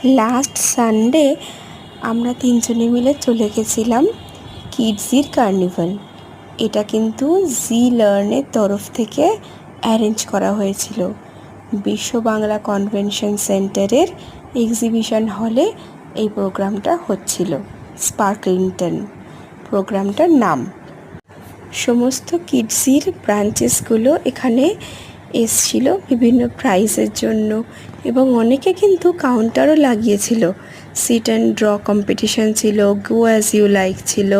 Last Sunday আমরা তিনজনে মিলে চলে গেছিলাম কিডসির কার্নিভাল। এটা কিন্তু জি লার্নের তরফ থেকে অ্যারেঞ্জ করা হয়েছিল। বিশ্ব বাংলা কনভেনশন সেন্টারের এক্সিবিশন হলে এই প্রোগ্রামটা হচ্ছিল। স্পার্কলিংটন প্রোগ্রামটার নাম। সমস্ত কিডসির ব্রাঞ্চেসগুলো এখানে এসছিল বিভিন্ন প্রাইজের জন্য, এবং অনেকে কিন্তু কাউন্টারও লাগিয়েছিল। সিট অ্যান্ড ড্র কম্পিটিশান ছিল, গো অ্যাজ ইউ লাইক ছিল,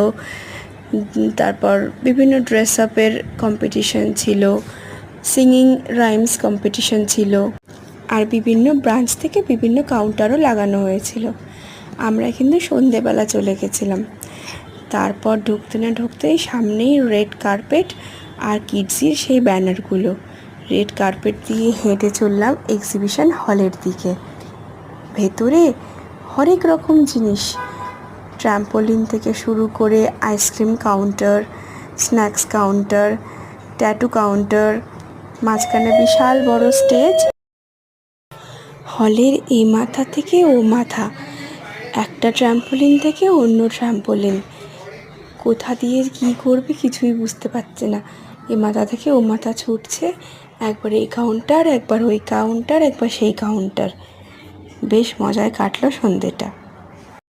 তারপর বিভিন্ন ড্রেস আপের কম্পিটিশান ছিল, সিঙ্গিং রাইমস কম্পিটিশান ছিল, আর বিভিন্ন ব্রাঞ্চ থেকে বিভিন্ন কাউন্টারও লাগানো হয়েছিল। আমরা কিন্তু সন্ধেবেলা চলে গেছিলাম। তারপর ঢুকতে না ঢুকতেই সামনেই রেড কার্পেট আর কিডসির সেই ব্যানারগুলো। রেড কার্পেট দিয়ে হেঁটে চললাম এক্সিবিশন হলের দিকে। ভেতরে হরেক রকম জিনিস, ট্র্যাম্পোলিন থেকে শুরু করে ice cream counter, snacks counter, tattoo counter, মাঝখানে বিশাল বড় স্টেজ। হলের এই মাথা থেকে ও মাথা, একটা ট্র্যাম্পোলিন থেকে অন্য ট্র্যাম্পোলিন, কোথা দিয়ে কী করবে কিছুই বুঝতে পারছে না। এ মাথা থেকে ও মাথা ছুটছে, একবার এই কাউন্টার, একবার ওই কাউন্টার, একবার সেই কাউন্টার। বেশ মজায় কাটলো সন্ধ্যেটা।